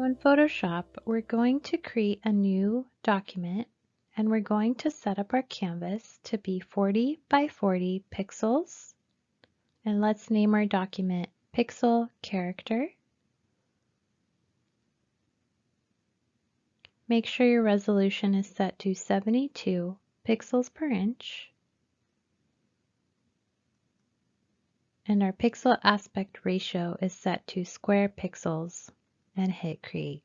In Photoshop, we're going to create a new document and we're going to set up our canvas to be 40 by 40 pixels. And let's name our document Pixel Character. Make sure your resolution is set to 72 pixels per inch. And our pixel aspect ratio is set to square pixels and hit create.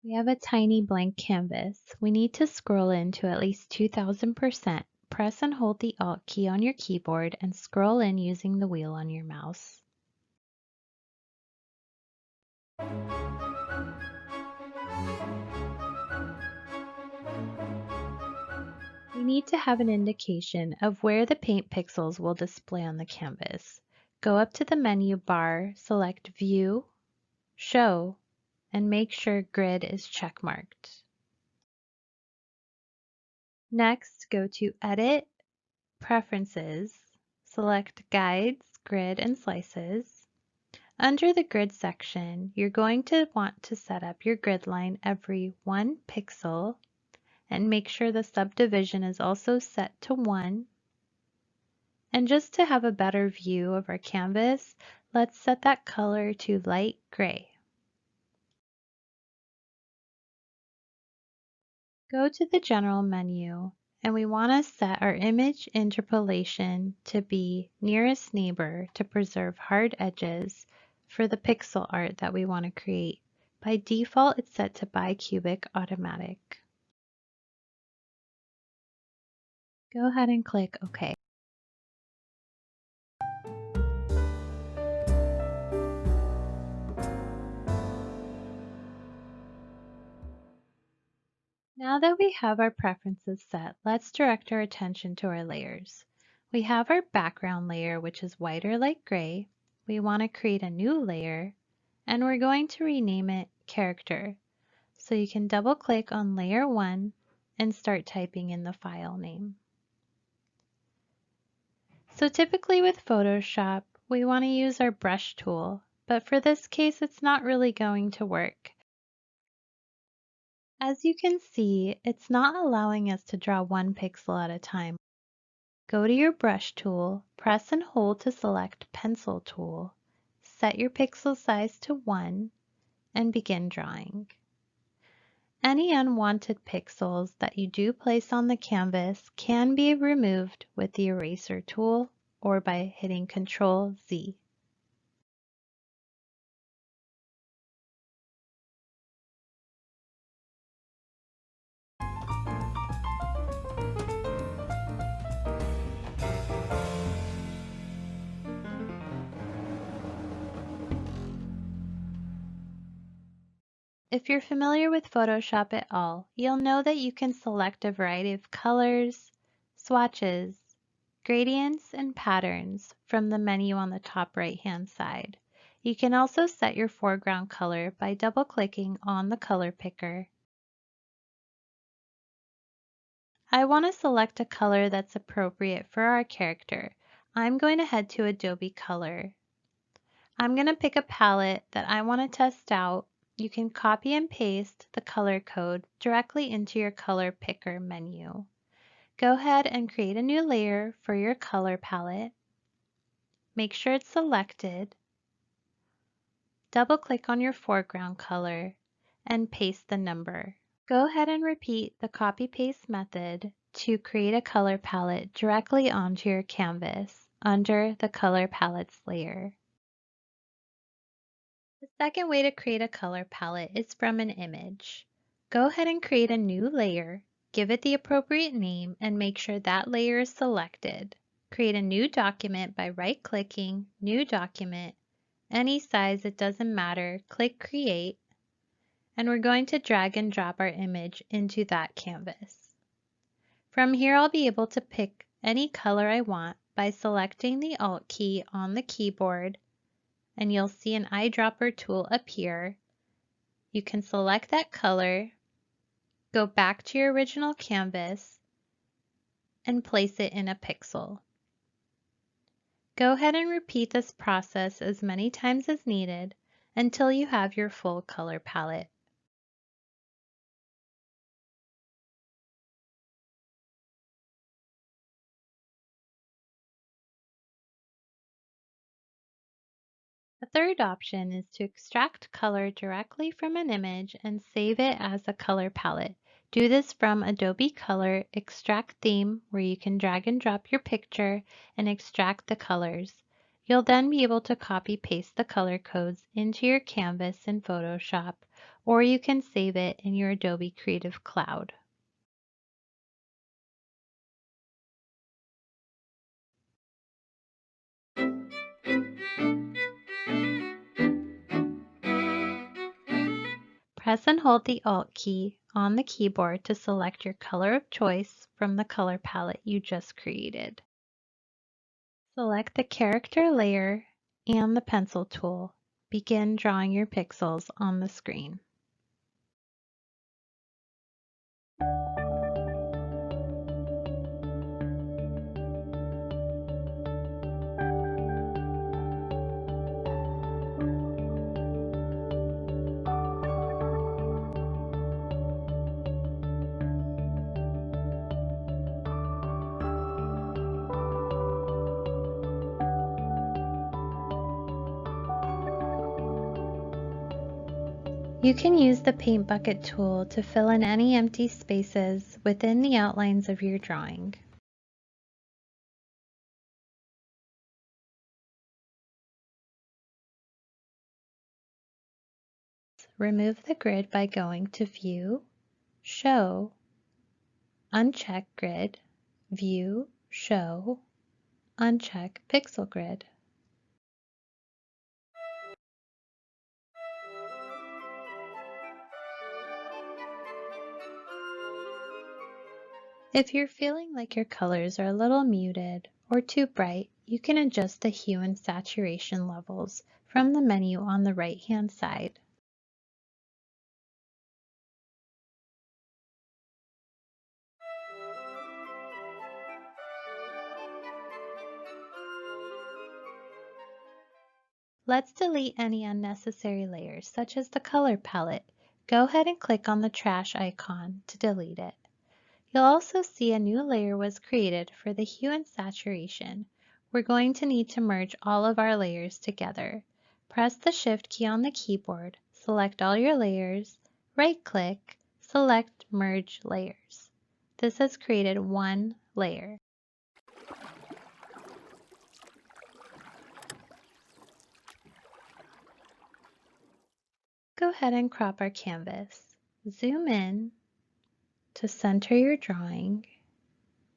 We have a tiny blank canvas. We need to scroll in to at least 2000%. Press and hold the Alt key on your keyboard and scroll in using the wheel on your mouse. We need to have an indication of where the paint pixels will display on the canvas. Go up to the menu bar, select View, Show, and make sure Grid is checkmarked. Next, go to Edit, Preferences, select Guides, Grid, and Slices. Under the Grid section, you're going to want to set up your grid line every 1 pixel and make sure the subdivision is also set to 1. And just to have a better view of our canvas, let's set that color to light gray. Go to the General menu and we want to set our image interpolation to be nearest neighbor to preserve hard edges for the pixel art that we want to create. By default, it's set to bicubic automatic. Go ahead and click OK. Now that we have our preferences set, let's direct our attention to our layers. We have our background layer, which is white or light gray. We want to create a new layer, and we're going to rename it Character. So you can double click on layer 1 and start typing in the file name. So typically with Photoshop, we want to use our brush tool, but for this case, it's not really going to work. As you can see, it's not allowing us to draw 1 pixel at a time. Go to your brush tool, press and hold to select Pencil tool, set your pixel size to 1, and begin drawing. Any unwanted pixels that you do place on the canvas can be removed with the eraser tool or by hitting Ctrl-Z. If you're familiar with Photoshop at all, you'll know that you can select a variety of colors, swatches, gradients, and patterns from the menu on the top right-hand side. You can also set your foreground color by double-clicking on the color picker. I want to select a color that's appropriate for our character. I'm going to head to Adobe Color. I'm going to pick a palette that I want to test out. You can copy and paste the color code directly into your color picker menu. Go ahead and create a new layer for your color palette. Make sure it's selected. Double-click on your foreground color and paste the number. Go ahead and repeat the copy-paste method to create a color palette directly onto your canvas under the color palettes layer. The second way to create a color palette is from an image. Go ahead and create a new layer, give it the appropriate name, and make sure that layer is selected. Create a new document by right-clicking, New Document, any size, it doesn't matter, click Create, and we're going to drag and drop our image into that canvas. From here, I'll be able to pick any color I want by selecting the Alt key on the keyboard, and you'll see an eyedropper tool appear. You can select that color, go back to your original canvas, and place it in a pixel. Go ahead and repeat this process as many times as needed until you have your full color palette. The third option is to extract color directly from an image and save it as a color palette. Do this from Adobe Color Extract Theme, where you can drag and drop your picture and extract the colors. You'll then be able to copy-paste the color codes into your canvas in Photoshop, or you can save it in your Adobe Creative Cloud. Press and hold the Alt key on the keyboard to select your color of choice from the color palette you just created. Select the character layer and the pencil tool. Begin drawing your pixels on the screen. You can use the paint bucket tool to fill in any empty spaces within the outlines of your drawing. Remove the grid by going to View, Show, uncheck Grid, View, Show, uncheck Pixel Grid. If you're feeling like your colors are a little muted or too bright, you can adjust the hue and saturation levels from the menu on the right-hand side. Let's delete any unnecessary layers, such as the color palette. Go ahead and click on the trash icon to delete it. You'll also see a new layer was created for the hue and saturation. We're going to need to merge all of our layers together. Press the Shift key on the keyboard, select all your layers, right-click, select Merge Layers. This has created one layer. Go ahead and crop our canvas. Zoom in to center your drawing.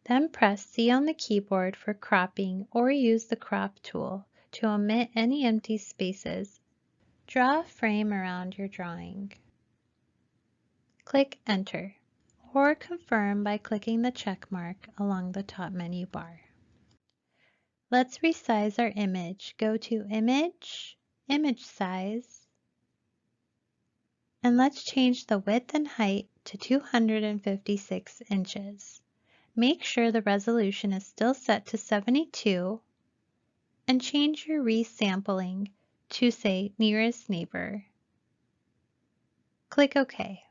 Then press C on the keyboard for cropping or use the crop tool to omit any empty spaces. Draw a frame around your drawing. Click Enter or confirm by clicking the check mark along the top menu bar. Let's resize our image. Go to Image, Image Size, and let's change the width and height to 256 inches. Make sure the resolution is still set to 72 and change your resampling to say nearest neighbor. Click OK.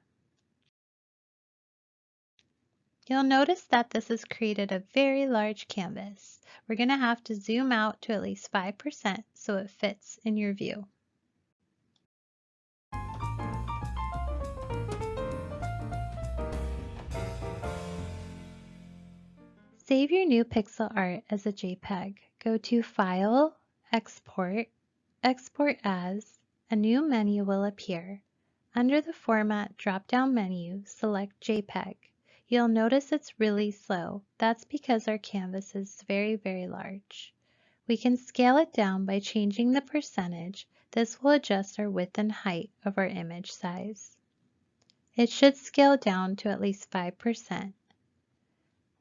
You'll notice that this has created a very large canvas. We're going to have to zoom out to at least 5% so it fits in your view. Save your new pixel art as a JPEG. Go to File, Export, Export As. A new menu will appear. Under the Format drop-down menu, select JPEG. You'll notice it's really slow. That's because our canvas is very, very large. We can scale it down by changing the percentage. This will adjust our width and height of our image size. It should scale down to at least 5%.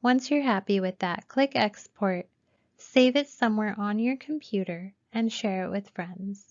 Once you're happy with that, click Export, save it somewhere on your computer, and share it with friends.